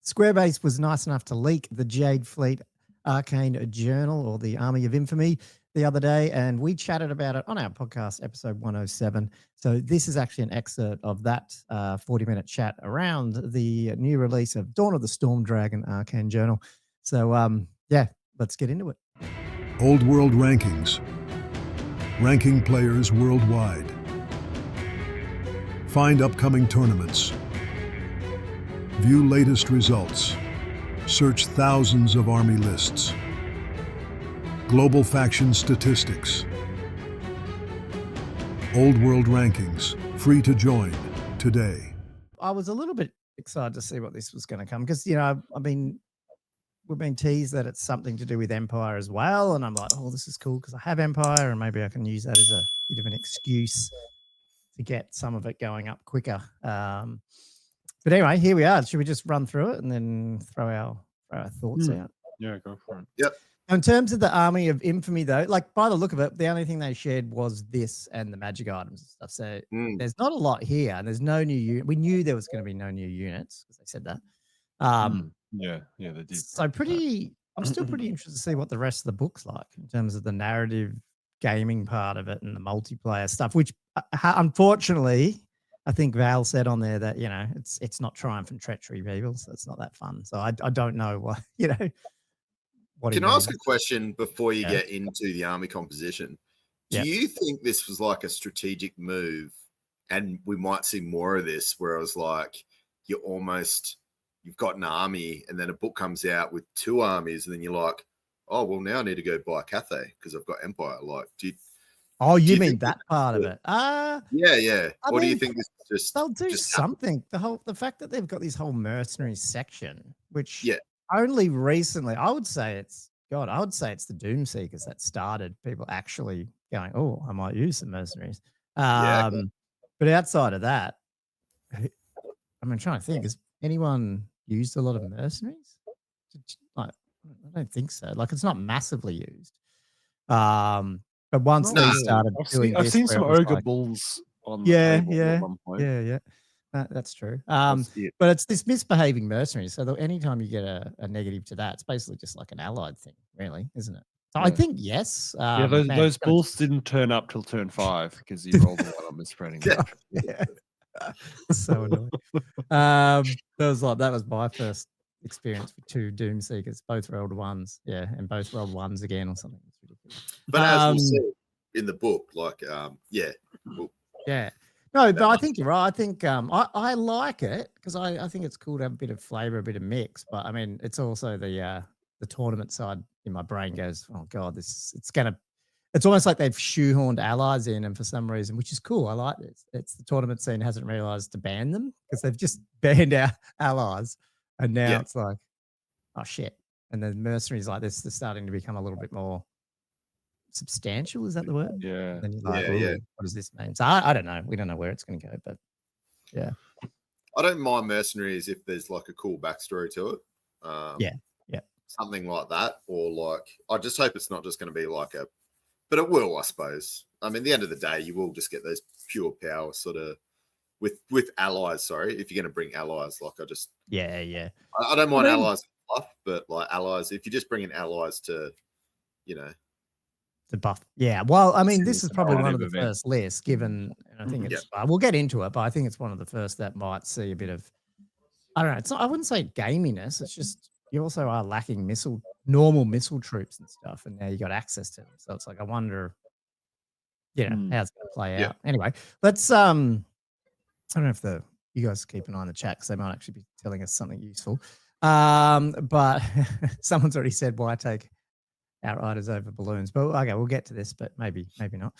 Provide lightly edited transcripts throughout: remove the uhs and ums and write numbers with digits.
Squarespace was nice enough to leak the Jade Fleet Arcane journal, or the Army of Infamy, the other day, and we chatted about it on our podcast, episode 107. So this is actually an excerpt of that 40-minute chat around the new release of Dawn of the Storm Dragon Arcane journal. So, yeah, let's get into it. Old World Rankings. Ranking players worldwide. Find upcoming tournaments. View latest results. Search thousands of army lists. Global faction statistics. Old World Rankings. Free to join today. I was a little bit excited to see what this was going to come because, you know, we've been teased that it's something to do with Empire as well. And I'm like, oh, this is cool because I have Empire and maybe I can use that as a bit of an excuse to get some of it going up quicker. But anyway, here we are. Should we just run through it and then throw our thoughts out? Yeah, go for it. Yep. In terms of the Army of Infamy, though, like by the look of it, the only thing they shared was this and the magic items and stuff. So there's not a lot here, and there's no new unit. We knew there was going to be no new units because they said that. Yeah, they did. So I'm still pretty interested to see what the rest of the book's like in terms of the narrative gaming part of it and the multiplayer stuff, which unfortunately, I think Val said on there that, you know, it's not Triumph and Treachery, people, so it's not that fun. So I don't know what, you know. Can I ask a question before you get into the army composition? Do you think this was like a strategic move and we might see more of this where I was like, you've got an army and then a book comes out with two armies and then you're like, oh, well, now I need to go buy Cathay because I've got Empire. Like, you mean that part of it? Yeah. Or do you think this is just they'll do just something? The fact that they've got this whole mercenary section, which only recently, I would say it's the Doom Seekers that started people actually going, oh, I might use some mercenaries. But outside of that, I'm trying to think, has anyone used a lot of mercenaries? I don't think so. Like, it's not massively used. But once they started doing I've this, seen some ogre bulls on the table at one point. Yeah. That's true. But it's this misbehaving mercenaries. So anytime you get a negative to that, it's basically just like an allied thing, really, isn't it? So I think yes. Those bulls didn't turn up till turn 5 because you rolled the one on misspreading. So annoying. That was my first experience with 2 Doom Seekers, both rolled 1s, and both rolled 1s again or something. It's ridiculous. But as we'll see in the book, like, No, but I think you're right. I think I like it because I think it's cool to have a bit of flavor, a bit of mix. But I mean, it's also the tournament side in my brain goes, oh god, it's almost like they've shoehorned allies in, and for some reason, which is cool. I like this. It's the tournament scene hasn't realized to ban them because they've just banned our allies, and now it's like, oh shit. And the mercenaries like this, they're starting to become a little bit more substantial, is that the word? Yeah. And then you're like, what does this mean? So I don't know. We don't know where it's going to go, but yeah. I don't mind mercenaries if there's like a cool backstory to it. Something like that, or like I just hope it's not just going to be like but it will, I suppose. I mean, at the end of the day, you will just get those pure power sort of with allies. Sorry, if you're going to bring allies, like I don't mind allies, but like allies, if you just bring in allies to, you know. The buff. Yeah. Well, I mean, this is probably one of the first lists given, and I think it's, we'll get into it, but I think it's one of the first that might see a bit of, I don't know. It's not, I wouldn't say gaminess. It's just, you also are lacking normal missile troops and stuff. And now you got access to them. So it's like, I wonder, how it's going to play out. Anyway, let's, I don't know if you guys keep an eye on the chat because they might actually be telling us something useful. But someone's already said, why take Outriders over balloons? But okay, we'll get to this, but maybe not.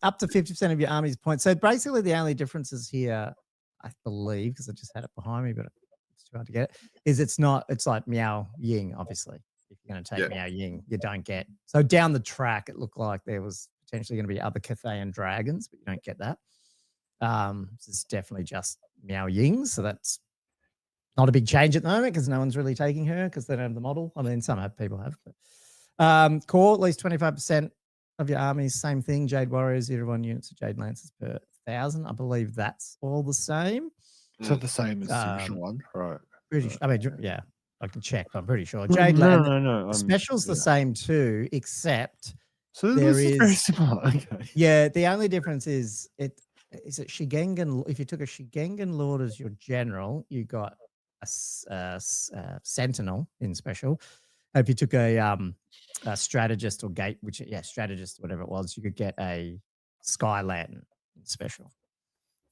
Up to 50% of your army's points. So basically the only differences here, I believe, because I just had it behind me, but it's too hard to get it, is it's like Miao Ying, obviously. If you're going to take Miao Ying, you don't get. So down the track, it looked like there was potentially going to be other Cathay and dragons, but you don't get that. This is definitely just Miao Ying, so that's not a big change at the moment because no one's really taking her because they don't have the model. I mean, some people have, but core, at least 25% of your armies, same thing. Jade Warriors, 0 units of Jade Lancers per 1,000. I believe that's all the same. So the same as the original one, right? I mean, yeah, I can check, but I'm pretty sure. Jade no. The special's the same too, except so there is very similar. Okay. Yeah, the only difference is it Shigengan. If you took a Shigengan Lord as your general, you got a Sentinel in special. If you took a strategist or gate, strategist, whatever it was, you could get a Sky Lantern in special.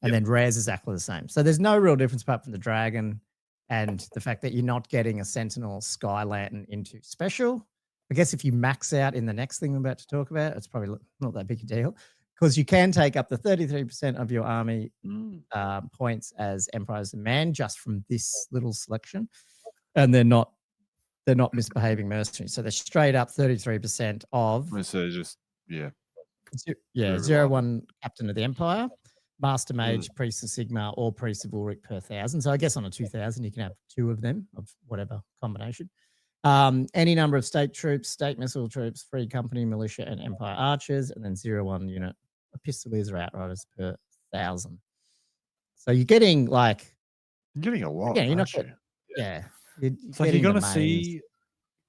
And then rare's exactly the same. So there's no real difference apart from the dragon and the fact that you're not getting a Sentinel Sky Lantern into special. I guess if you max out in the next thing we're about to talk about, it's probably not that big a deal because you can take up to 33% of your army points as Emperors of Man just from this little selection. And they're not misbehaving mercenaries. So they're straight up 33% of... So just, 0-1 Captain of the Empire, Master Mage, Priest of Sigma, or Priest of Ulrich per 1,000. So I guess on a 2,000, you can have 2 of them of whatever combination. Any number of state troops, state missile troops, free company, militia, and Empire archers, and then 0-1 unit of pistoliers or outriders per 1,000. So you're getting a lot. Yeah, you're not getting, It's like you're going to see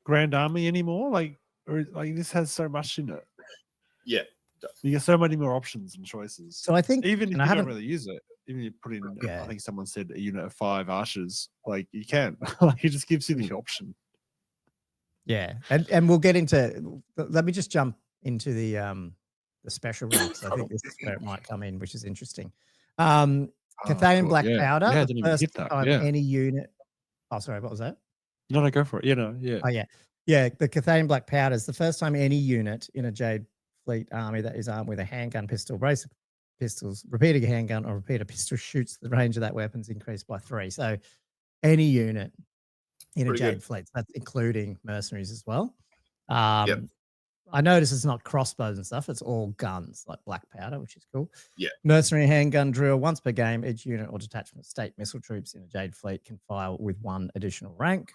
Grand Army anymore? Or this has so much in it. Yeah. You get so many more options and choices. So I think even if you don't really use it, even if you put in, I think someone said a unit of 5 archers, you can. It just gives you the option. Yeah, and we'll get into. Let me just jump into the special ranks. I think this is where it might come in, which is interesting. Cathay and Black Powder. Yeah, the first time any unit. Oh, sorry, what was that? No, go for it. Oh, yeah. The Cathay and Black Powder is the first time any unit in a Jade Fleet army that is armed with a handgun, pistol, brace of pistols, repeating handgun, or repeater pistol shoots the range of that weapon's increased by 3. So any unit in a Jade Fleet, that's including mercenaries as well. I notice it's not crossbows and stuff. It's all guns like Black Powder, which is cool. Yeah. Mercenary handgun drill once per game. Each unit or detachment of state missile troops in a Jade Fleet can fire with 1 additional rank.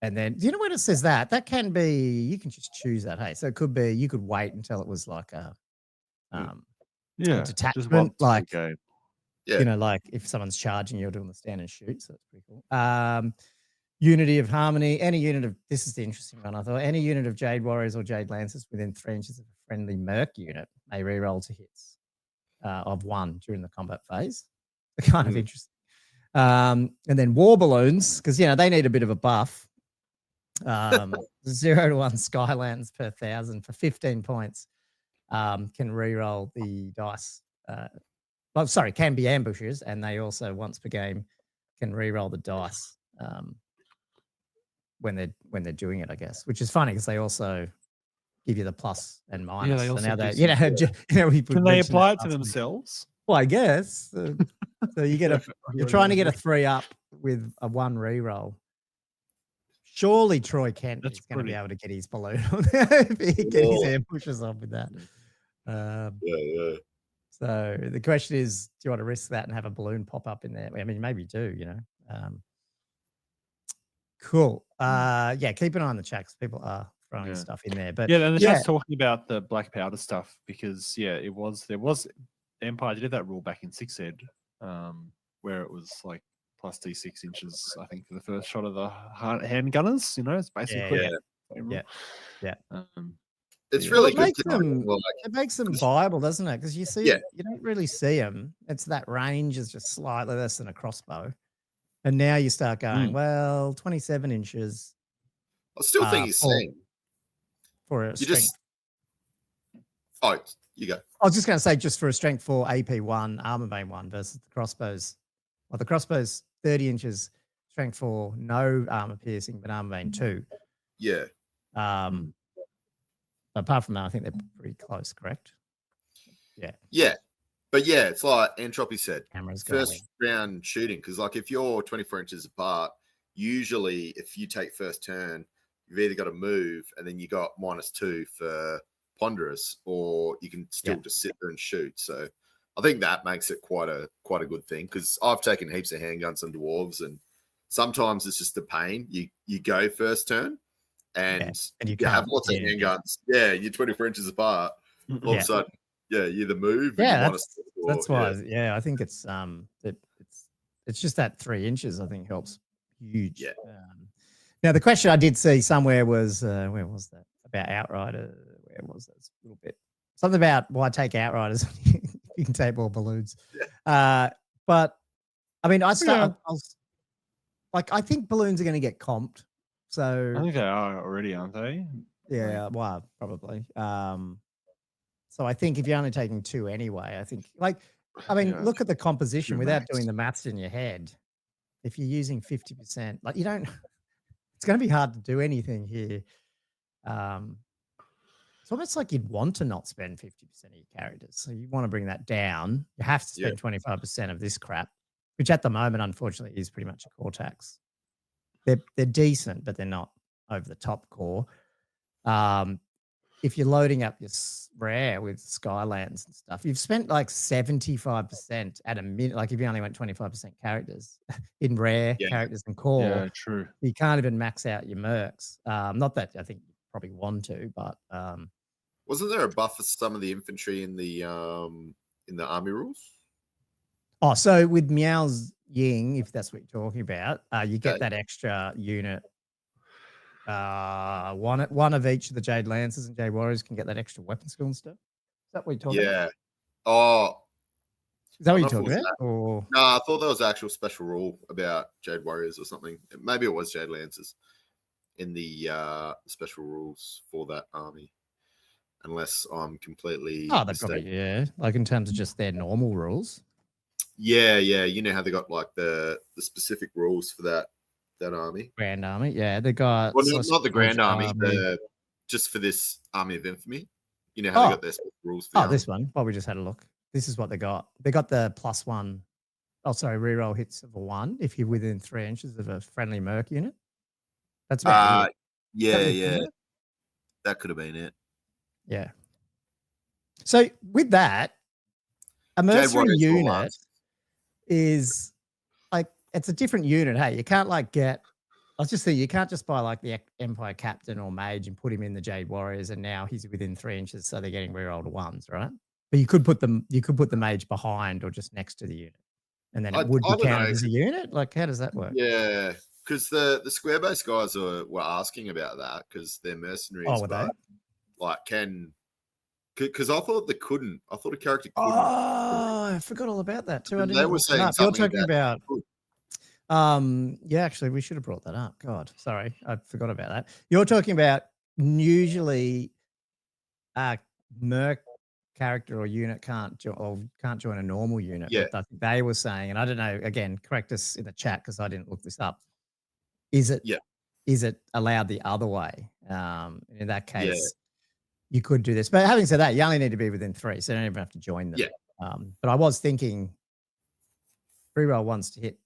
And then, do you know when it says that? That can be, you can just choose that. Hey, so it could be, you could wait until it was like a detachment, if someone's charging, you're doing the stand and shoot. So that's pretty cool. Unity of Harmony, this is the interesting one, I thought. Any unit of Jade Warriors or Jade Lancers within 3 inches of a friendly Merc unit may reroll to hits of 1 during the combat phase. Kind of interesting. And then War Balloons, because, they need a bit of a buff. 0-1 Sky Lanterns per 1,000 for 15 points can reroll the dice. Can be ambushes, and they also, once per game, can reroll the dice. When they're doing it, I guess, which is funny because they also give you the plus and minus. Yeah, they also so now can they apply it to themselves? Well, I guess. So you get you're trying to get a 3 up with a 1 reroll. Surely Troy Kent is going to be able to get his balloon on there if he get his ambushes off with that. So the question is, do you want to risk that and have a balloon pop up in there? I mean, maybe do, Cool. Keep an eye on the chat because people are throwing stuff in there. But and the chat's talking about the Black Powder stuff because there was Empire did that rule back in 6th ed, where it was like plus D6 inches, I think, for the first shot of the handgunners. It's basically it's really good. It makes them viable, doesn't it? Because you see, you don't really see them. It's that range is just slightly less than a crossbow. And now you start going, 27 inches. I still think he's saying for a strength. You go. I was just going to say, just for a strength 4 AP1, armor vein 1 versus the crossbows. Well, the crossbows 30 inches, strength 4, no armor piercing, but armor vein 2. Yeah. Apart from that, I think they're pretty close, correct? Yeah. Yeah. But it's like Entropy said, Cameras first round shooting, because if you're 24 inches apart, usually if you take first turn, you've either got to move and then you got -2 for Ponderous, or you can still just sit there and shoot. So I think that makes it quite a good thing, because I've taken heaps of handguns and dwarves, and sometimes it's just a pain. You go first turn and you have lots of handguns. Yeah, you're 24 inches apart. All of a sudden, you either move. Yeah, that's why. Yeah, I think it's it's just that 3 inches I think helps huge. Yeah. Now the question I did see somewhere was where was that about Outrider? Where was that? A little bit something about why take Outriders you can take more balloons. But I mean, I was like, I think balloons are going to get comped. So I think they are already, aren't they? Yeah, well, probably. So I think if you're only taking 2 anyway, I think look at the composition without doing the maths in your head. If you're using 50%, like you don't, it's going to be hard to do anything here. It's almost like you'd want to not spend 50% of your characters. So you want to bring that down. You have to spend 25% of this crap, which at the moment, unfortunately, is pretty much a core tax. They're decent, but they're not over the top core. If you're loading up your rare with Skylands and stuff, you've spent like 75% at a minute. Like if you only went 25% characters in rare characters and core, yeah, true. You can't even max out your mercs. Not that I think you probably want to, but wasn't there a buff for some of the infantry in the army rules? Oh, so with Meow's Ying, if that's what you're talking about, you get that extra unit. One of each of the Jade Lancers and Jade Warriors can get that extra weapon skill and stuff. Is that what you're talking about? Yeah. Oh. Is that what you're talking about? No, I thought there was an actual special rule about Jade Warriors or something. Maybe it was Jade Lancers in the special rules for that army. Unless I'm completely probably, like in terms of just their normal rules. Yeah. You know how they got like the specific rules for that army? Grand Army, yeah. They got not the Grand Army, just for this Army of Infamy. You know how they got their special rules for this one. Well, we just had a look. This is what they got. They got the +1. Oh, sorry, reroll hits of a 1 if you're within 3 inches of a friendly merc unit. That's about it. Yeah. That could have been it. Yeah. So with that, a mercenary unit is like it's a different unit. Hey, you can't like get. I was just saying you can't just buy like the Empire Captain or Mage and put him in the Jade Warriors, and now he's within 3 inches, so they're getting rerolled 1s, right? But you could put the Mage behind or just next to the unit, and then it would be counted as a unit. Like, how does that work? Yeah, because the square base guys were asking about that because they're mercenaries. Oh, were they? Like, because I thought they couldn't. I thought a character couldn't. Oh, I forgot all about that too. They were saying you're talking about. Yeah, actually, we should have brought that up. God, sorry, I forgot about that. You're talking about usually a merc character or unit can't join a normal unit. Yeah. But I think they were saying, and I don't know. Again, correct us in the chat because I didn't look this up. Is it allowed the other way? In that case, you could do this. But having said that, you only need to be within 3, so you don't even have to join them. Yeah. But I was thinking, reroll 1s to hit.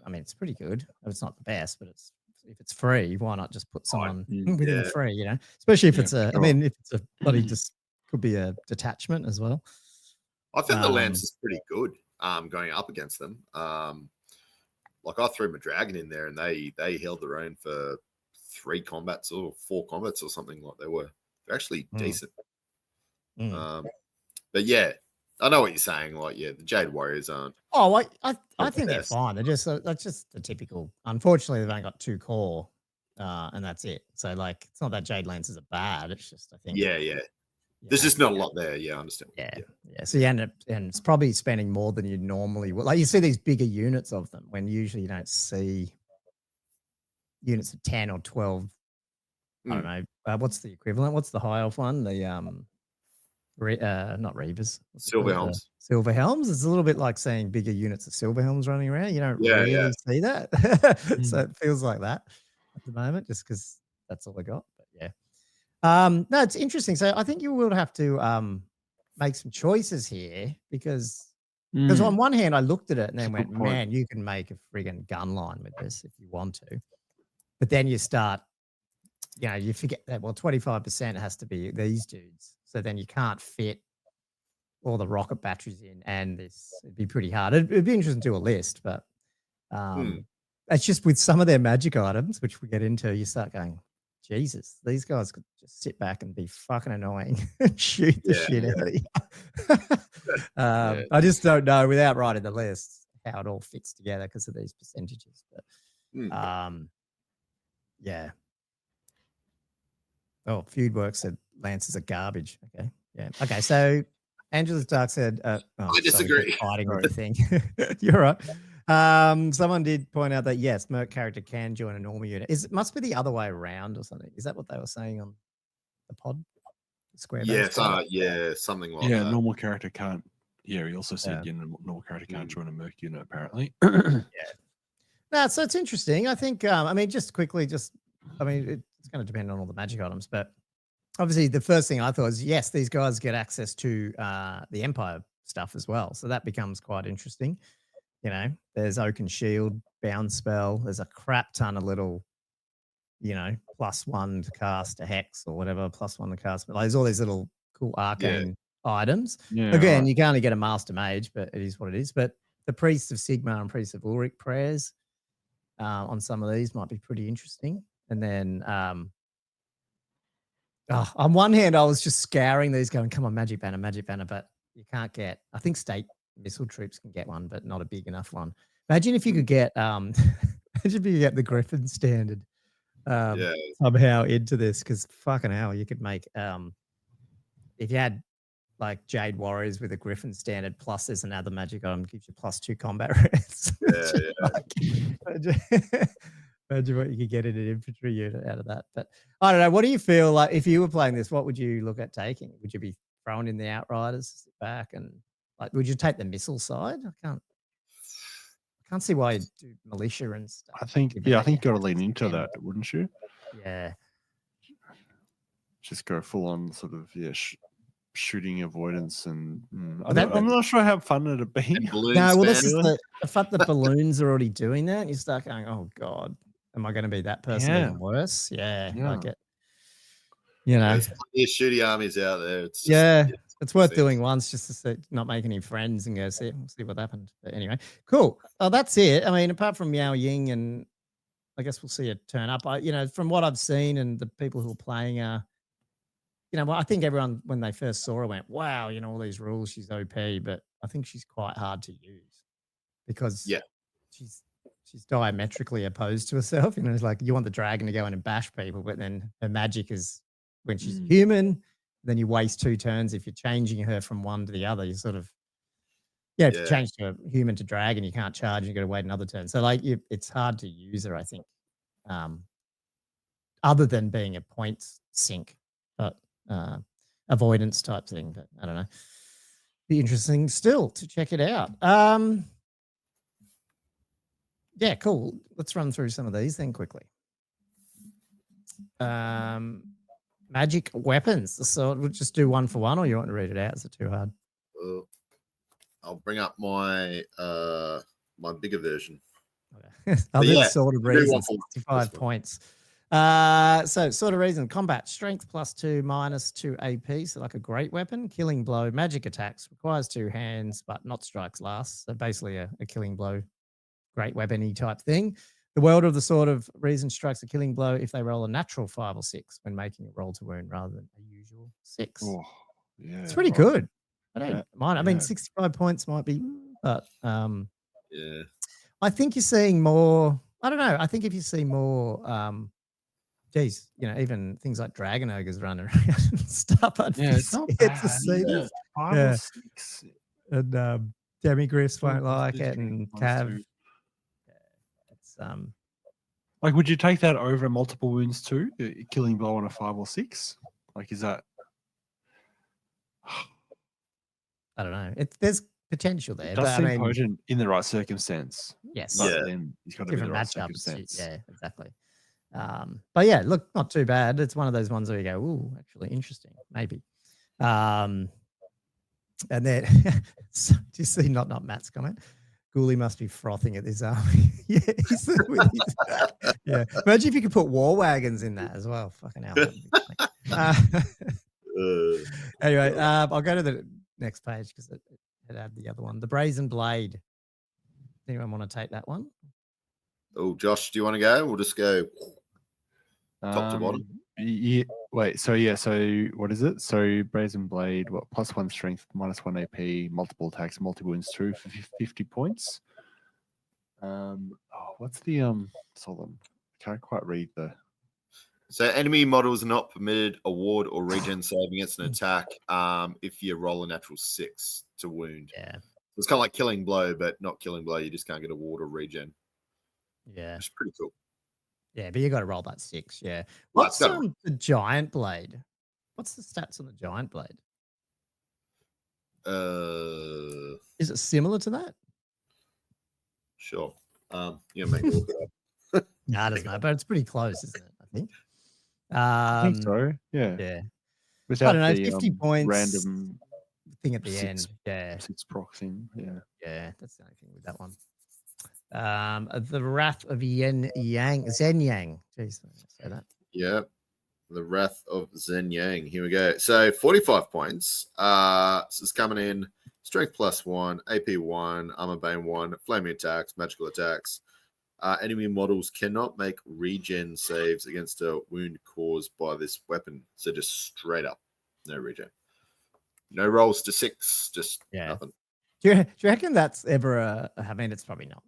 I mean, it's pretty good. It's not the best, but if it's free, why not just put someone within 3? You know, especially if it's I mean, if it's a bloody just could be a detachment as well. I think the Lance is pretty good. Going up against them. Like I threw my dragon in there, and they held their own for 3 combats or 4 combats or something like they were. They're actually decent. But yeah. I know what you're saying. Like, the Jade Warriors aren't. Oh, I think they're fine. They're just that's just the typical. Unfortunately, they've only got 2 core, and that's it. So, like, it's not that Jade Lancers are bad. It's just I think. Yeah. There's just not a lot there. Yeah, I understand. Yeah. So you end up, and it's probably spending more than you normally would. Like you see these bigger units of them when usually you don't see units of 10 or 12. I don't know. What's the equivalent? What's the high elf one? The not Reavers. Silver Helms. Silver Helms. It's a little bit like seeing bigger units of Silver Helms running around. You don't really see that. So it feels like that at the moment, just because that's all I got. But yeah. No, it's interesting. So I think you will have to make some choices here because on one hand I looked at it and then went, man, you can make a friggin' gun line with this if you want to. But then you start, you forget that, 25% has to be these dudes. So then you can't fit all the rocket batteries in, and it'd be pretty hard. It'd be interesting to do a list, but it's just with some of their magic items, which we get into, you start going, Jesus, these guys could just sit back and be fucking annoying and shoot the shit out of you. I just don't know without writing the list how it all fits together because of these percentages. But yeah. Oh, Feudworks said Lancers are garbage. Okay. Yeah. Okay. So Angela's Dark said, I disagree. Fighting with the thing. You're right. Someone did point out that yes, Merc character can join a normal unit. It must be the other way around or something. Is that what they were saying on the pod? Square yes, yeah, something like that. Yeah, normal character can't. Yeah, he also said normal character can't join a Merc unit apparently. Yeah. No, so it's interesting. I think. I mean, just quickly, it's going to depend on all the magic items, but obviously the first thing I thought is yes, these guys get access to the Empire stuff as well, so that becomes quite interesting. You know, there's Oaken Shield, Bound Spell. There's a crap ton of little, +1 to cast a hex or whatever, +1 to cast. But there's all these little cool arcane items. Yeah, Again, right. you can only get a Master Mage, but it is what it is. But the Priests of Sigmar and Priests of Ulrich prayers on some of these might be pretty interesting. And then on one hand, I was just scouring these going, come on, Magic Banner, but you can't get, I think State Missile Troops can get one, but not a big enough one. Imagine if you could get, imagine if you could get the Griffin standard somehow into this, because fucking hell, you could make, if you had like Jade Warriors with a Griffin standard, plus there's another magic item gives you +2 combat rates. Imagine what you could get in an infantry unit out of that. But I don't know. What do you feel like if you were playing this? What would you look at taking? Would you be throwing in the Outriders, sit back, and would you take the missile side? I can't see why you do militia and stuff. I think you got to lean into that, wouldn't you? Yeah. Just go full on sort of shooting avoidance, and I'm not sure how fun it'd be. No, well, this is the fact that balloons are already doing that. And you start going, oh god, am I going to be that person even worse? Yeah, like it. There's plenty of shooty armies out there. It's just, it's worth doing once just to see, not make any friends and go see what happened. But anyway, cool. Oh, that's it. I mean, apart from Miao Ying, and I guess we'll see it turn up. From what I've seen and the people who are playing I think everyone, when they first saw her, went, wow, all these rules, she's OP, but I think she's quite hard to use because she's diametrically opposed to herself. It's like you want the dragon to go in and bash people, but then her magic is when she's human, then you waste 2 turns. If you're changing her from one to the other, you sort of, if you change to a human to dragon, you can't charge, you got to wait another turn. So it's hard to use her, I think, other than being a points sink. But avoidance type thing, but I don't know. Be interesting still to check it out. Yeah, cool. Let's run through some of these then quickly. Magic weapons. So we'll just do one for one, or you want to read it out? Is it too hard? I'll bring up my my bigger version. Okay. Sort of reason, 65 points. So sort of reason, combat strength +2 -2 AP, so like a great weapon, killing blow, magic attacks, requires 2 hands, but not strikes last. So basically a killing blow, great weapon-y type thing. The wielder of the sword of reason strikes a killing blow if they roll a natural 5 or 6 when making a roll to wound rather than a usual 6. Oh, yeah, it's pretty good. I don't mind. I mean, 65 points might be, but I think you're seeing more. I don't know. I think if you see more. Geez, even things like Dragon Ogres running around and stuff. It's not bad. To see this. 5 or 6. And Demigriffs won't like it, and Cav. It's would you take that over multiple wounds too? Killing blow on a 5 or 6? Is that? I don't know. There's potential there. It does seem potent in the right circumstance. Yes. Then he's got to be the right matchups. circumstance. Yeah, exactly. But yeah, look, not too bad. It's one of those ones where you go, ooh, actually interesting, maybe. And then, do you see not Matt's comment? Ghoulie must be frothing at this army. Yeah. Imagine if you could put war wagons in that as well. Fucking hell. Anyway, I'll go to the next page because it had the other one. The Brazen Blade. Anyone want to take that one? Oh, Josh, do you want to go? We'll just go top to bottom. Yeah. Wait. So what is it? So Brazen Blade, what, +1 strength, -1 AP, multiple attacks, multiple wounds 2 for 50 points. What's the hold on. Can't quite read the. So enemy models are not permitted award or regen save against an attack if you roll a natural 6 to wound. Yeah. It's kind of like killing blow, but not killing blow. You just can't get award or regen. Yeah. It's pretty cool. Yeah, but you got to roll that 6. Yeah. What's the giant blade? What's the stats on the giant blade? Is it similar to that? Sure. You make me look it up. No, it doesn't matter, but it's pretty close, isn't it? I think. I think so. Yeah. Yeah. Without I don't know, the 50 points random thing at the end. Yeah. 6 procs in. Yeah. Yeah, that's the only thing with that one. The Wrath of Zen Yang. Jeez, say that. Yeah. The Wrath of Zen Yang. Here we go. So 45 points. So it's coming in strength +1, AP 1, armor bane 1, flaming attacks, magical attacks. Enemy models cannot make regen saves against a wound caused by this weapon. So just straight up, no regen. No rolls to 6, just nothing. Do you reckon that's ever I mean, it's probably not.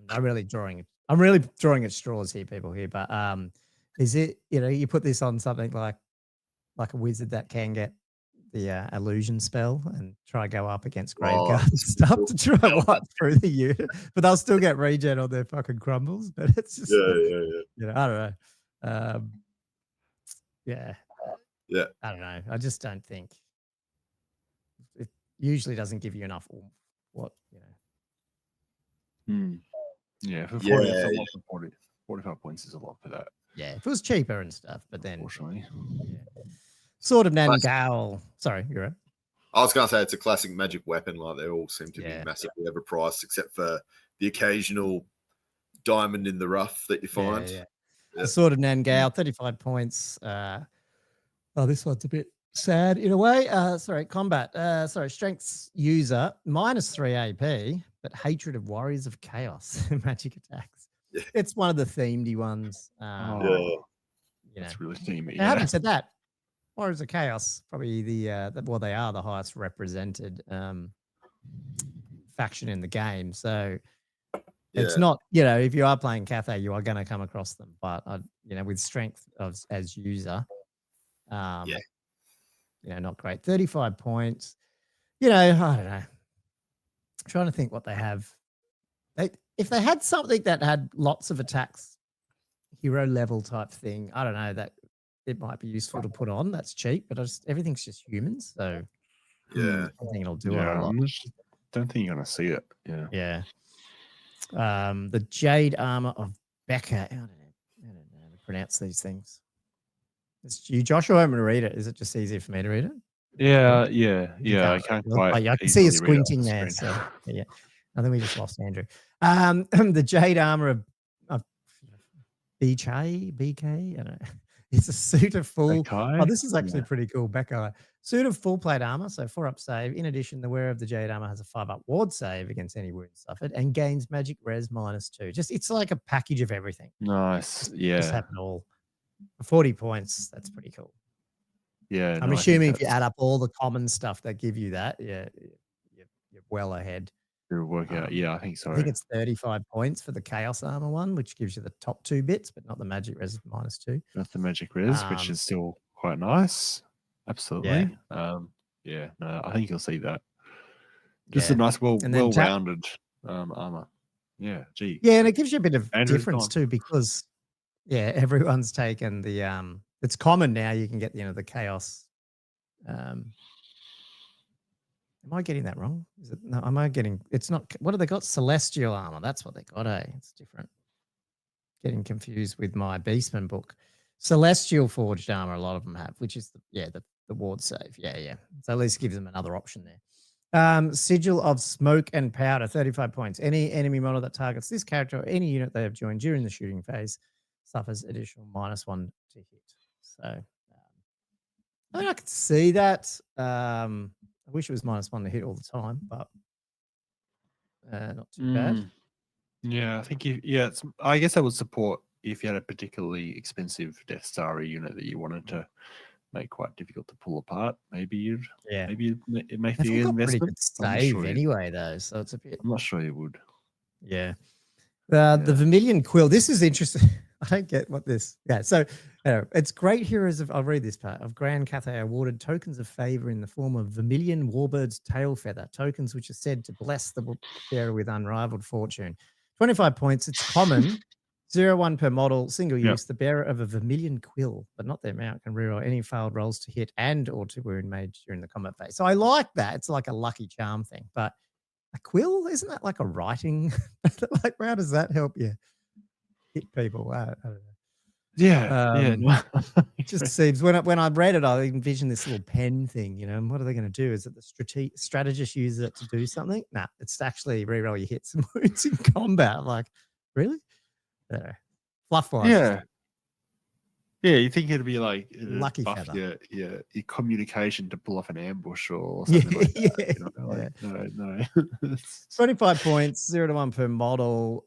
I'm really drawing at straws here, people here. But is it, you put this on something like a wizard that can get the illusion spell and try go up against Graveguard and stuff to try and wipe through the unit, but they'll still get regen on their fucking crumbles. But it's just I don't know. I don't know. I just don't think it usually doesn't give you enough. Yeah, for 40, it's a lot for 40. 45 points is a lot for that. Yeah, if it was cheaper and stuff, but then unfortunately. Sword of Nangal. Sorry, you're right. I was going to say it's a classic magic weapon. Like they all seem to be massively overpriced, except for the occasional diamond in the rough that you find. Yeah. The Sword of Nangal, 35 points. This one's a bit sad in a way. Combat. Strengths user -3 AP, but hatred of Warriors of Chaos magic attacks. Yeah. It's one of the themed ones. That's really themey. I haven't said that. Warriors of Chaos, probably they are the highest represented faction in the game. So it's not, if you are playing Cathay, you are going to come across them. But with strength as user, not great. 35 points. I don't know. I'm trying to think what they have. If they had something that had lots of attacks, hero level type thing, I don't know, that it might be useful to put on. That's cheap, but everything's just humans. So I don't think it'll do it a lot. Don't think you're going to see it. Yeah. The Jade Armor of Becca. I don't know how to pronounce these things. It's you, Josh, or I'm going to read it. Is it just easier for me to read it? Yeah. I can't quite. I can see you squinting there. So yeah. I think we just lost Andrew. The Jade Armor of BK. I don't know. It's a suit of full. This is actually pretty cool. Becca. Suit of full plate armor, so 4-up save. In addition, the wearer of the Jade armor has a 5-up ward save against any wounds suffered and gains magic res -2. It's like a package of everything. Nice. Just have it all. 40 points. That's pretty cool. Yeah. I'm assuming if you add up all the common stuff that give you that, you're well ahead. It'll work out. I think so. I think it's 35 points for the Chaos Armor one, which gives you the top 2 bits, but not the magic res -2. Not the magic res, which is still quite nice. Absolutely. I think you'll see that. Just a nice, well-rounded armor. Yeah, gee. Yeah, and it gives you a bit of difference too, because everyone's taken the it's common now. You can get the Chaos. Am I getting that wrong? Is it no? Am I getting? It's not. What have they got? Celestial armor. That's what they got. It's different. Getting confused with my Beastman book. Celestial forged armor. A lot of them have, which is the ward save. Yeah. So at least gives them another option there. Sigil of Smoke and Powder. 35 points. Any enemy model that targets this character or any unit they have joined during the shooting phase suffers additional -1 to hit. So I could see that. I wish it was -1 to hit all the time, but not too bad. Yeah, I think I guess that would support if you had a particularly expensive Death Star unit that you wanted to make quite difficult to pull apart. Maybe it may be an investment. Pretty good save anyway, though, so it's a bit. I'm not sure you would. Yeah. The Vermilion Quill. This is interesting. I don't get what this. Yeah, so it's great heroes of. I'll read this part. Of Grand Cathay awarded tokens of favor in the form of Vermilion Warbird's tail feather, tokens which are said to bless the bearer with unrivaled fortune. 25 points. It's common. 0-1 per model, single use. The bearer of a Vermilion Quill, but not their mount, can reroll any failed rolls to hit and or to wound made during the combat phase. So I like that. It's like a lucky charm thing. But a quill, isn't that like a writing? Like, how does that help you hit people? I don't know. Yeah. It just seems when I read it, I envisioned this little pen thing. You know, and what are they going to do? Is it the strategist uses it to do something? Nah, it's to actually reroll your hits and wounds in combat. I'm like, really? Fluff wise. Yeah, you think it'd be like lucky buff feather. your communication to pull off an ambush or something like that. You know, no. 25 points, 0-1 per model.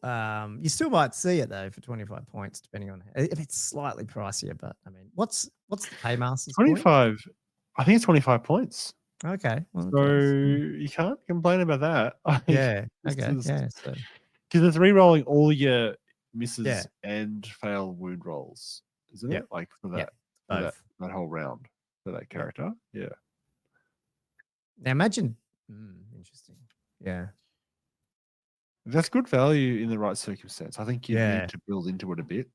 You still might see it though for 25 points, depending on if it's slightly pricier. But I mean, what's the paymaster's 25? Point? I think it's 25 points. Okay, well, so you can't complain about that. Yeah. Okay. Yeah. So because it's re-rolling all your misses and fail wound rolls. Isn't it? Like for that, that whole round for that character. Yeah. Now imagine. Interesting. Yeah. That's good value in the right circumstance. I think you need to build into it a bit.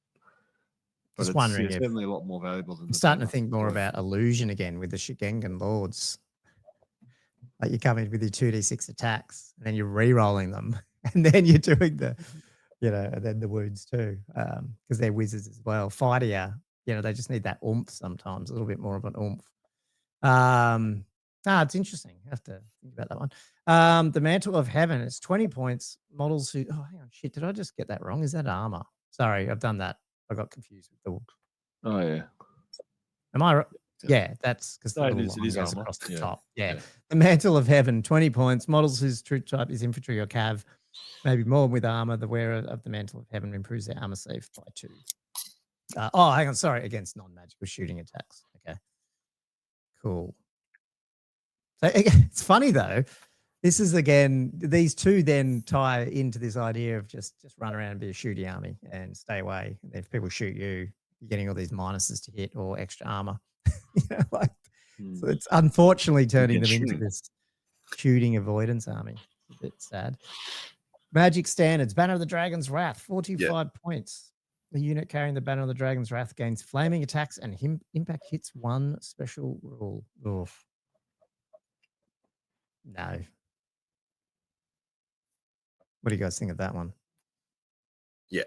But just wondering if certainly a lot more valuable than. I'm starting to think more about illusion again with the Shigengan Lords. Like you come in with your 2d6 attacks, and then you're re-rolling them, and then you're doing the. And then the wounds too, because they're wizards as well. Fighter, they just need that oomph sometimes, a little bit more of an oomph. It's interesting. I have to think about that one. The Mantle of Heaven, it's 20 points. Models who, hang on, shit, did I just get that wrong? Is that armor? Sorry, I've done that. I got confused with the. Oh, yeah. Am I right? Yeah, that's because the little line goes armor across the top. Yeah. The Mantle of Heaven, 20 points. Models whose troop type is infantry or cav. Maybe more with armor. The wearer of the Mantle of Heaven improves their armor save by 2. Hang on. Sorry. Against non-magical shooting attacks. Okay. Cool. So it's funny though. This is again, these two then tie into this idea of just run around and be a shooty army and stay away. And if people shoot you, you're getting all these minuses to hit or extra armor. So it's unfortunately turning them into this shooting avoidance army. It's a bit sad. Magic Standards, Banner of the Dragon's Wrath, 45 points. The unit carrying the Banner of the Dragon's Wrath gains flaming attacks and impact hits 1 special rule. Oof. No. What do you guys think of that one? Yeah.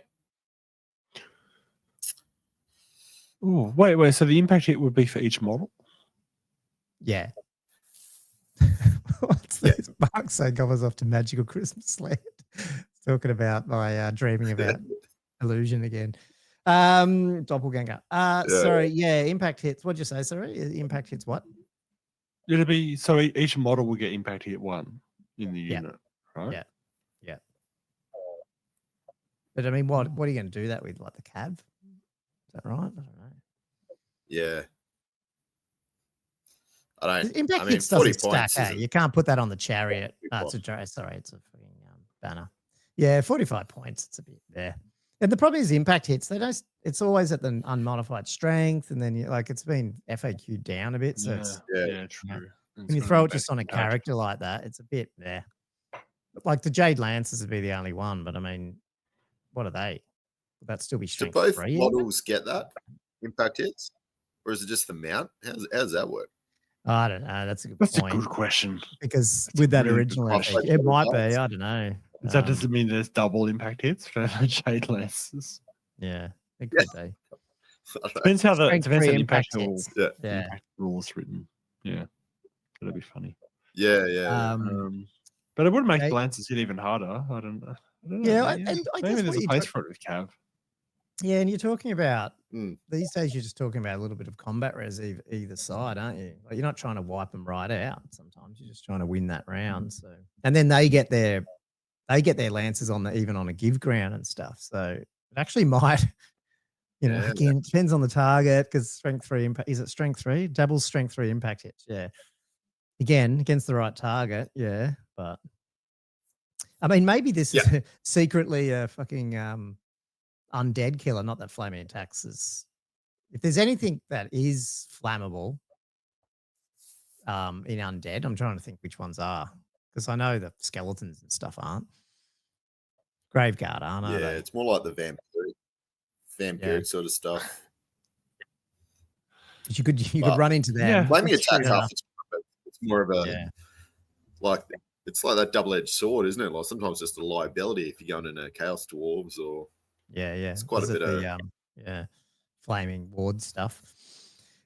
Oh, wait. So the impact hit would be for each model? Yeah. What's this? Mark saying covers off to Magical Christmas Land. Talking about my dreaming about illusion again. Doppelganger. Sorry, impact hits. What'd you say? Sorry, impact hits what? It'll be so each model will get impact hit 1 in the unit, right? Yeah. But I mean, what are you going to do that with? Like the cav? Is that right? I don't know. Yeah. Impact hits doesn't stack. Hey, you can't put that on the chariot. It's a fucking banner. Yeah, 45 points. It's a bit there. And the problem is impact hits. They don't. It's always at the unmodified strength, and then it's been FAQ down a bit. So it's true. When you throw it just on a character like that, it's a bit there. Like the Jade Lancers would be the only one, but I mean, what are they? Would that still be strength? Do both models get that impact hits, or is it just the mount? How does that work? I don't know. That's a good point. That's a good question. Because with that original FAQ, it might be. I don't know. That doesn't mean there's double impact hits for Jade Lancers. Yeah, it could be. Depends how the impact rules written. Yeah, that'd be funny. Yeah. But it would make the Lancers hit even harder. I don't know. Yeah, and I maybe guess there's a place for it with Cav. Yeah, and you're talking about these days. You're just talking about a little bit of combat res either side, aren't you? Like you're not trying to wipe them right out. Sometimes you're just trying to win that round. So, and then they get their lances even on a give ground and stuff. So it actually might, again, it depends on the target because strength 3 impact. Is it strength 3? Double strength 3 impact hits. Yeah. Again, against the right target. Yeah, but I mean, maybe this is secretly a fucking undead killer. Not that flaming attacks is. If there's anything that is flammable in undead, I'm trying to think which ones are, because I know the skeletons and stuff aren't. Graveguard, aren't Yeah, they? it's more like the vampiric sort of stuff. You could run into them. Yeah, flaming attack it's more of a like it's like that double-edged sword, isn't it? Like sometimes just a liability if you're going into Chaos Dwarves or it's quite a bit of flaming ward stuff.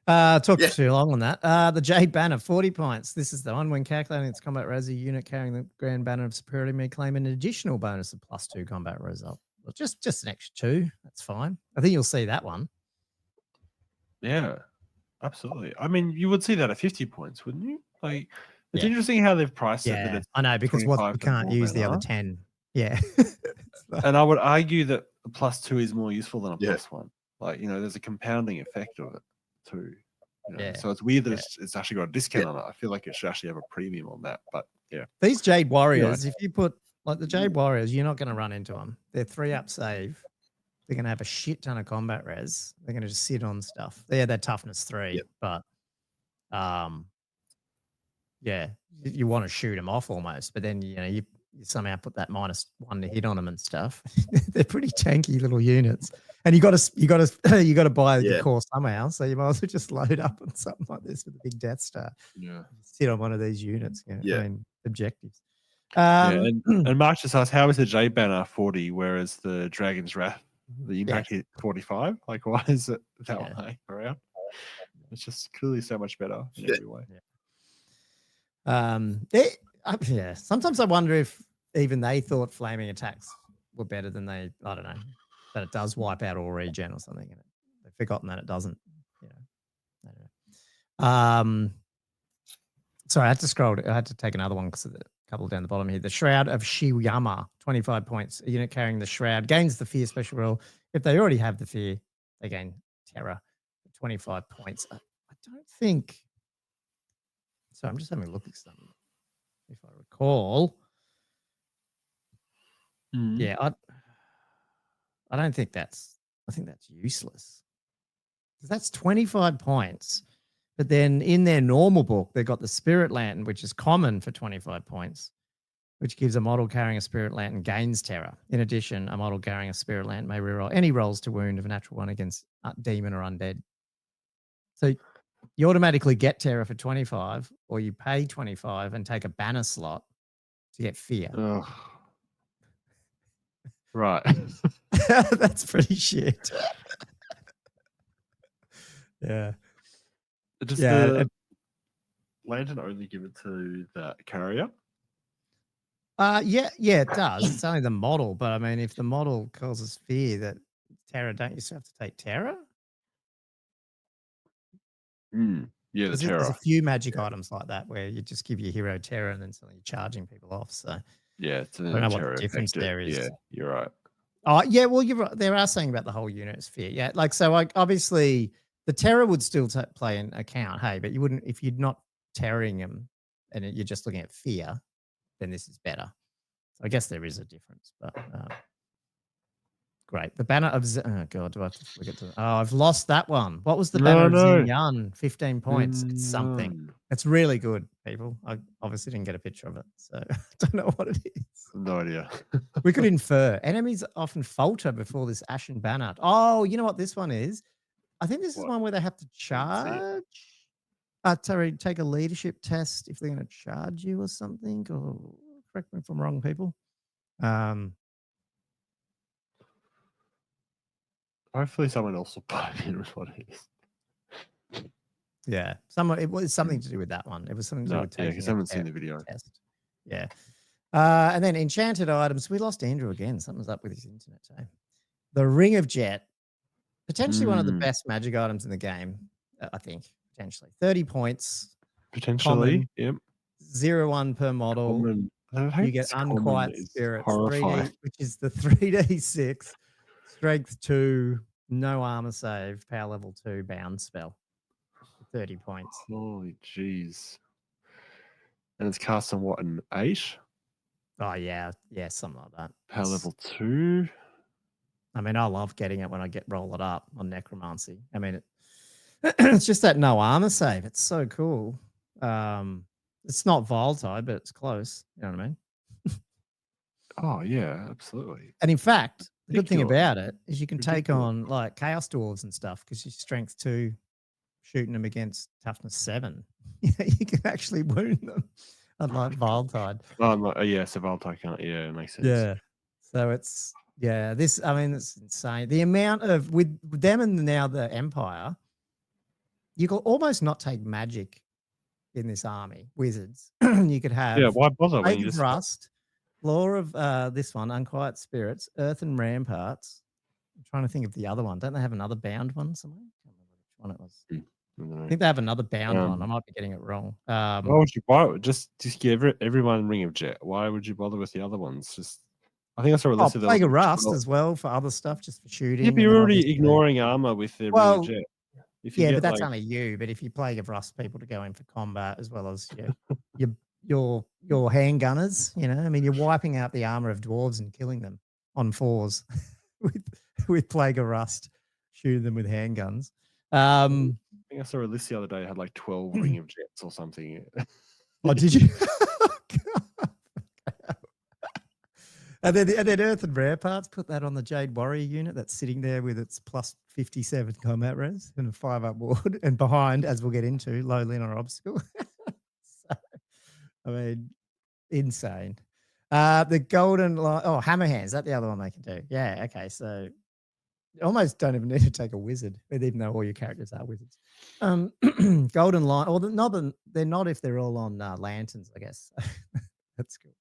Talked too long on that. The Jade Banner, 40 points. This is the one when calculating its combat res, a unit carrying the Grand Banner of Superiority may claim an additional bonus of +2 combat result. Well, just an extra 2. That's fine. I think you'll see that one. Yeah, absolutely. I mean, you would see that at 50 points, wouldn't you? Like, it's interesting how they've priced it. That it's I know, because you can't use the other 10. Yeah. And I would argue that a +2 is more useful than a +1. Like, there's a compounding effect of it too. So it's weird that it's actually got a discount on it. I feel like it should actually have a premium on that. But these Jade Warriors, if you put like the Jade Warriors, you're not going to run into them. They're 3-up save. They're going to have a shit ton of combat res. They're going to just sit on stuff. They're toughness 3, but you want to shoot them off almost. But then you somehow put that -1 to hit on them and stuff. They're pretty tanky little units, and you got to buy the core somehow. So you might as well just load up on something like this with a big Death Star. Yeah, sit on one of these units. I mean, objectives. And Mark just asked, how is the Jade Banner 40, whereas the Dragon's Wrath, the impact hit 45? Like, why is it that way around? It's just clearly so much better in every way. Sometimes I wonder if even they thought flaming attacks were better than I don't know, that it does wipe out all regen or something. And they've forgotten that it doesn't. I don't know. Sorry, I had to scroll. I had to take another one because of the couple down the bottom here. The Shroud of Shiyama, 25 points. A unit carrying the Shroud gains the Fear special roll. If they already have the Fear, they gain Terror, 25 points. I don't think. So I'm just having a look at something. If I recall. Yeah, I don't think that's. I think that's useless. Because that's 25 points. But then in their normal book, they've got the Spirit Lantern, which is common for 25 points, which gives a model carrying a Spirit Lantern gains Terror. In addition, a model carrying a Spirit Lantern may reroll any rolls to wound of a natural 1 against demon or undead. So you automatically get Terror for 25, or you pay 25 and take a banner slot to get Fear. Oh. Right. That's pretty shit. Yeah. Does the lantern only give it to the carrier? Yeah, it does. It's only the model, but I mean, if the model causes Fear, that Terror, don't you still have to take Terror? Yeah, the Terror. There's a few magic items like that where you just give your hero Terror and then suddenly you're charging people off. So it's I don't know what the difference there is. Yeah, you're right. Oh, yeah, well, you're right. They are saying about the whole unit is Fear. Yeah, like, so obviously the Terror would still play an account, hey, but you wouldn't, if you're not terroring them and you're just looking at Fear, then this is better. So I guess there is a difference, but great. The Banner of oh god, do I have to flick it to? Oh, I've lost that one. What was the Banner of Xinyan? 15 points. It's something. It's really good, people. I obviously didn't get a picture of it, so I don't know what it is. No idea. We could infer. Enemies often falter before this Ashen Banner. Oh, you know what this one is? I think this is one where they have to charge. Sorry, take a leadership test if they're going to charge you or something. Or correct me if I'm wrong, people. Hopefully someone else will pipe in with what it is. Yeah, it was something to do with that one. It was something to do with taking because I haven't seen the video. Test. Yeah. And then enchanted items. We lost Andrew again. Something's up with his internet today. The Ring of Jet. Potentially one of the best magic items in the game, I think. Potentially. 30 points. Potentially. Common, 0-1 per model. Common. You get Unquiet Spirits, 3D, which is the 3d6, Strength 2, no armor save, power level 2, bound spell. 30 points. Holy jeez. And it's cast on what, an 8? Oh yeah, yeah, something like that. Power level 2. I mean, I love getting it when I roll it up on necromancy. I mean, it's just that no armor save. It's so cool. It's not volatile, but it's close. You know what I mean? Oh yeah, absolutely. And in fact, the good thing Ridiculous. about it is you can take Ridiculous. on like chaos dwarves and stuff because you're strength 2, shooting them against toughness 7. You can actually wound them, unlike Volatile. Yeah, so Volatile can't. Yeah, it makes sense. Yeah. So it's this. I mean, it's insane. The amount of with them and now the Empire, you could almost not take magic in this army. Wizards, you could have why bother when Plague you of just Rust, Law of this one, Unquiet Spirits, Earth and Ramparts. I'm trying to think of the other one. Don't they have another bound one somewhere? I can't remember which one it was. I think they have another bound one. I might be getting it wrong. Why would you buy? Just give everyone Ring of Jet. Why would you bother with the other ones? Just I think I saw a list of Plague of Rust as well for other stuff, just for shooting. Yeah, but you're already ignoring armor with the Ring of Jet. If you but that's only you. But if you Plague of Rust people to go in for combat as well as your handgunners, you know, I mean, you're wiping out the armor of dwarves and killing them on 4s with Plague of Rust, shooting them with handguns. I think I saw a list the other day. It had like 12 Ring of Jets or something. Oh, did you? And then Earth and Rare Parts, put that on the Jade Warrior unit that's sitting there with its plus 57 combat res and a 5-up ward. And behind, as we'll get into, low linear obstacle. So, I mean, insane. The Golden Line, Hammer Hands, that's the other one they can do. Yeah, okay. So you almost don't even need to take a wizard, even though all your characters are wizards. Golden Line, or they're not if they're all on lanterns, I guess. That's cool.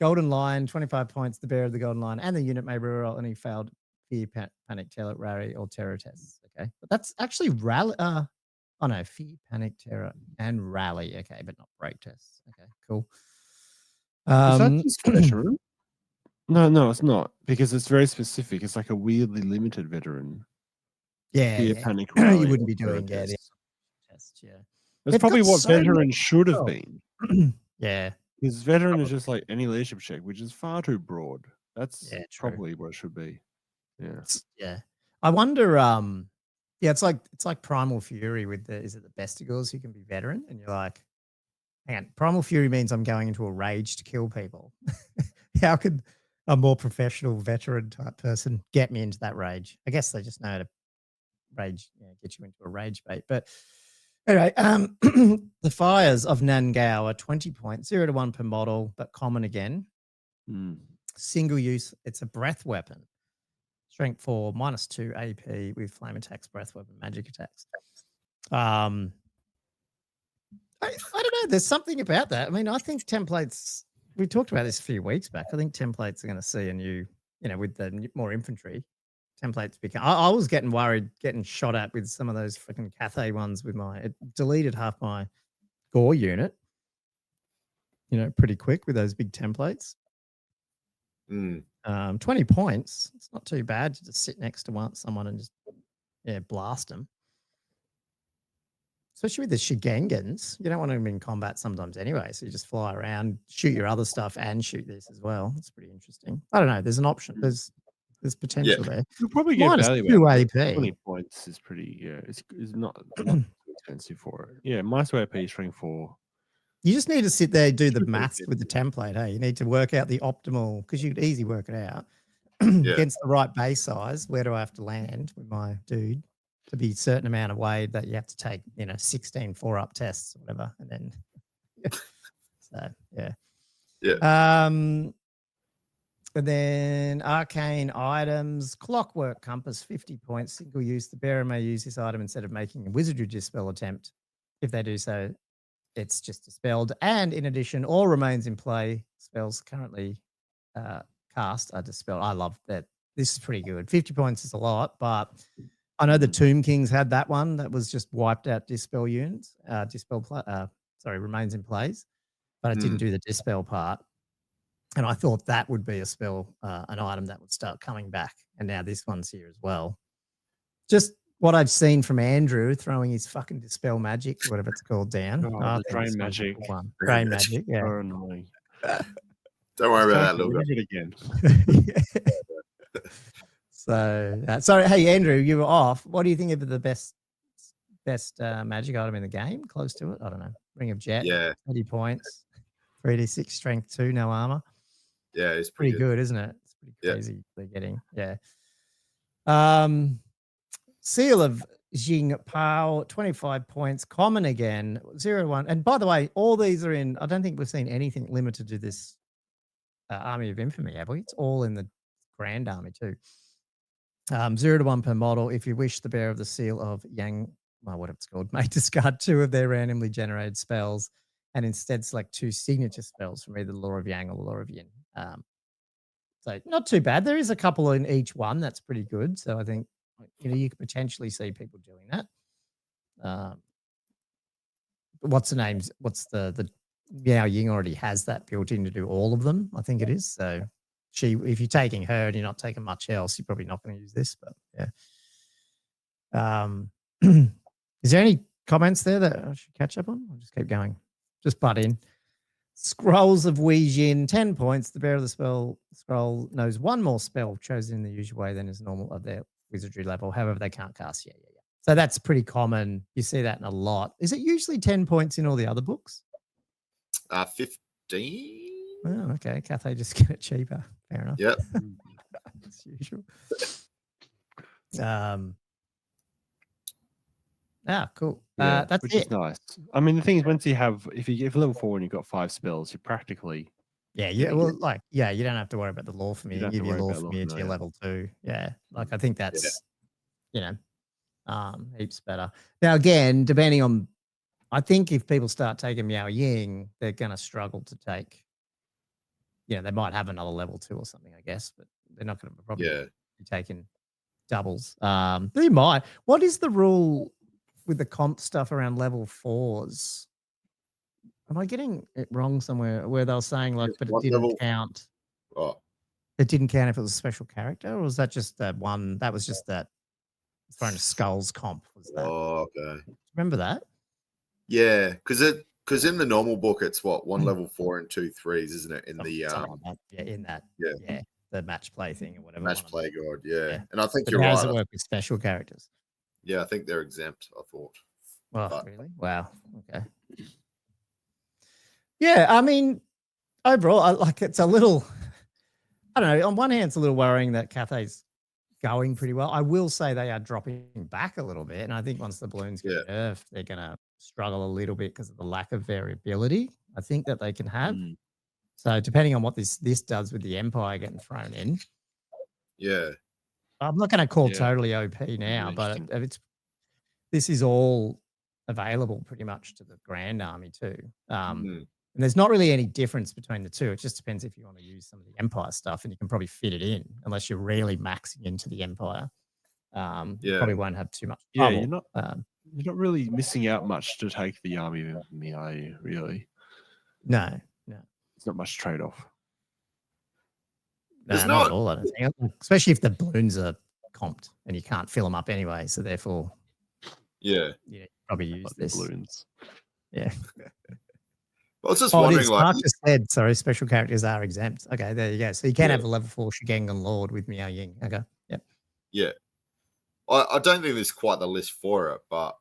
Golden Line, 25 points, the bearer of the Golden Line, and the unit may reroll any failed fear, panic, terror, rally, or terror tests. Okay. But that's actually rally. Fear, panic, terror, and rally. Okay, but not break tests. Okay, cool. Is that just veteran? No, it's not, because it's very specific. It's like a weirdly limited veteran. Yeah. Fear, panic, rally, you wouldn't be doing the test. Yeah. That's probably what veteran should have been. Yeah. Because veteran is just like any leadership check, which is far too broad. That's probably what it should be. Yeah. Yeah. I wonder, it's like Primal Fury with is it the Bestigals who can be veteran? And you're like, hang on, Primal Fury means I'm going into a rage to kill people. How could a more professional veteran type person get me into that rage? I guess they just know how to rage, get you into a rage bait. But anyway, the Fires of Nangao are 20 points, 0 to 1 per model, but common again. Single use, it's a breath weapon. Strength 4, -2 AP with flame attacks, breath weapon, magic attacks. I don't know. There's something about that. I mean, I think templates, we talked about this a few weeks back. I think templates are going to see a new, with the more infantry, templates become. I was getting worried, getting shot at with some of those freaking Cathay ones with it deleted half my gore unit, pretty quick with those big templates. 20 points. It's not too bad to just sit next to someone and just blast them. Especially with the Shigengans, you don't want them in combat sometimes anyway. So you just fly around, shoot your other stuff, and shoot this as well. It's pretty interesting. I don't know. There's an option. There's potential there. You'll probably get value out of it. 20 points is pretty. It's not too expensive for it. Yeah, -2 AP, strength 4. You just need to sit there and do the maths with the template. Hey, you need to work out the optimal, because you could easily work it out against the right base size. Where do I have to land with my dude to be a certain amount of weight that you have to take, 16 4-up tests or whatever, and then and then arcane items, clockwork compass, 50 points, single use. The bearer may use this item instead of making a wizardry dispel attempt. If they do so, it's just dispelled. And in addition, all remains in play spells currently cast are dispelled. I love that. This is pretty good. 50 points is a lot, but I know the Tomb Kings had that one that was just wiped out dispel units, remains in plays, but it didn't do the dispel part. And I thought that would be a spell, an item that would start coming back. And now this one's here as well. Just what I've seen from Andrew throwing his fucking dispel magic, whatever it's called, down. The drain magic. Drain magic, yeah. So annoying. Don't worry about that, little guy. So, sorry. Hey, Andrew, you were off. What do you think of the best magic item in the game? Close to it. I don't know. Ring of Jet. Yeah. 20 points. 3d6 strength 2, no armor. Yeah, it's pretty good, isn't it? It's pretty crazy they're getting. Yeah. Seal of Jing Pao, 25 points. Common again, 0-1. And by the way, all these are in. I don't think we've seen anything limited to this Army of Infamy, have we? It's all in the Grand Army too. 0-1 per model. If you wish, the bearer of the seal of Yang, what it's called, may discard 2 of their randomly generated spells and instead select 2 signature spells from either the Law of Yang or the Law of Yin. So not too bad. There is a couple in each one. That's pretty good. So I think you could potentially see people doing that. What's the names? What's the Miao Ying already has that built in to do all of them. I think it is. So if you're taking her and you're not taking much else, you're probably not going to use this. But yeah. Is there any comments there that I should catch up on? I'll just keep going. Just butt in. Scrolls of Weijin, 10 points. The bearer of the scroll knows 1 more spell chosen in the usual way than is normal of their wizardry level. However, they can't cast. Yeah. So that's pretty common. You see that in a lot. Is it usually 10 points in all the other books? 15. Oh, okay. Cathay just get it cheaper. Fair enough. Yep. As usual. Cool. Yeah, that's which it. is nice. I mean, the thing is, once you have, if you get level 4 and you've got 5 spells, you're practically. Yeah. Well, you don't have to worry about the law for me. You give your law for me to your level 2. Yeah. I think that's, heaps better. Now, again, depending on, I think if people start taking Miao Ying, they're going to struggle to take, they might have another level 2 or something, I guess, but they're not going to probably be taking doubles. They might. What is the rule with the comp stuff around level 4s? Am I getting it wrong somewhere where they were saying but it didn't count? Oh. It didn't count if it was a special character, or was that just that one? That was just that throwing a skulls comp. Was that? Oh, okay. Remember that? Yeah, because in the normal book it's 1 level 4 and 2 3s, isn't it? In the the match play thing or whatever. Match play guide, yeah. And I think you're how right. does it work with special characters? Yeah, I think they're exempt, I thought. Oh, really? Wow. Okay. Yeah, I mean, overall, it's a little, I don't know. On one hand, it's a little worrying that Cathay's going pretty well. I will say they are dropping back a little bit. And I think once the balloons get nerfed, they're going to struggle a little bit because of the lack of variability, I think, that they can have. So depending on what this does with the Empire getting thrown in. Yeah. I'm not going to call totally OP now, but this is all available pretty much to the Grand Army too. And there's not really any difference between the two. It just depends if you want to use some of the Empire stuff, and you can probably fit it in unless you're really maxing into the Empire. You probably won't have too much trouble. You're not really missing out much to take the Army of Infamy, are you, really? No. It's not much trade-off. No, not at all, I don't think. Especially if the balloons are comped and you can't fill them up anyway. So therefore, you probably use this. Balloons. Yeah. Well, it's just wondering, Mark just said, sorry, special characters are exempt. Okay, there you go. So you can have a level 4 Shigengan Lord with Miao Ying. Okay. Yep. Yeah. I don't think there's quite the list for it, but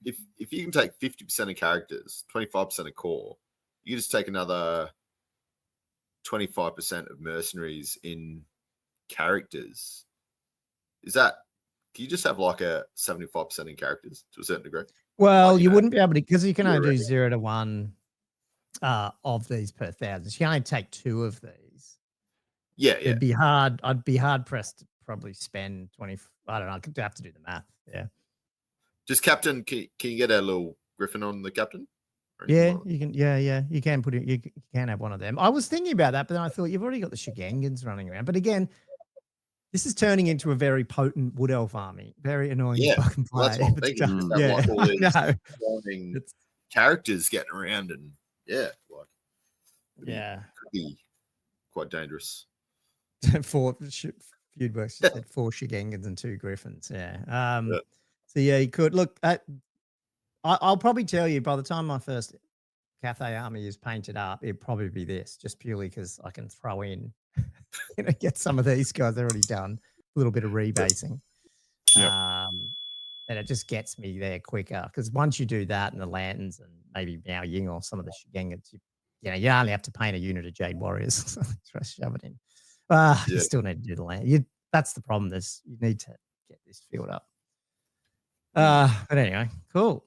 if you can take 50% of characters, 25% of core, you just take another 25% of mercenaries in characters. Can you just have like a 75% in characters to a certain degree? Well, you wouldn't be able to, because you can only do 0 to 1 of these per 1,000. So you can only take 2 of these. Yeah. It'd be hard. I'd be hard pressed to probably spend 20. I don't know. I'd have to do the math. Yeah. Just captain. Can you get a little griffin on the captain? Yeah, you can. Yeah, you can put it. You can have one of them. I was thinking about that, but then I thought you've already got the Shigengans running around. But again, this is turning into a very potent wood elf army. Very annoying to fucking play. That's what I'm thinking. Like all these characters getting around, and could be quite dangerous. 4 feud works. Said 4 Shigengans and 2 griffins. Yeah. So you could look at. I'll probably tell you by the time my first Cathay army is painted up, it'd probably be this, just purely because I can throw in, get some of these guys already done, a little bit of rebasing. And it just gets me there quicker because once you do that and the lanterns and maybe Miao Ying or some of the Shigengans, you only have to paint a unit of Jade Warriors. Just shove it in. You still need to do the land. That's the problem. You need to get this filled up. But anyway, cool.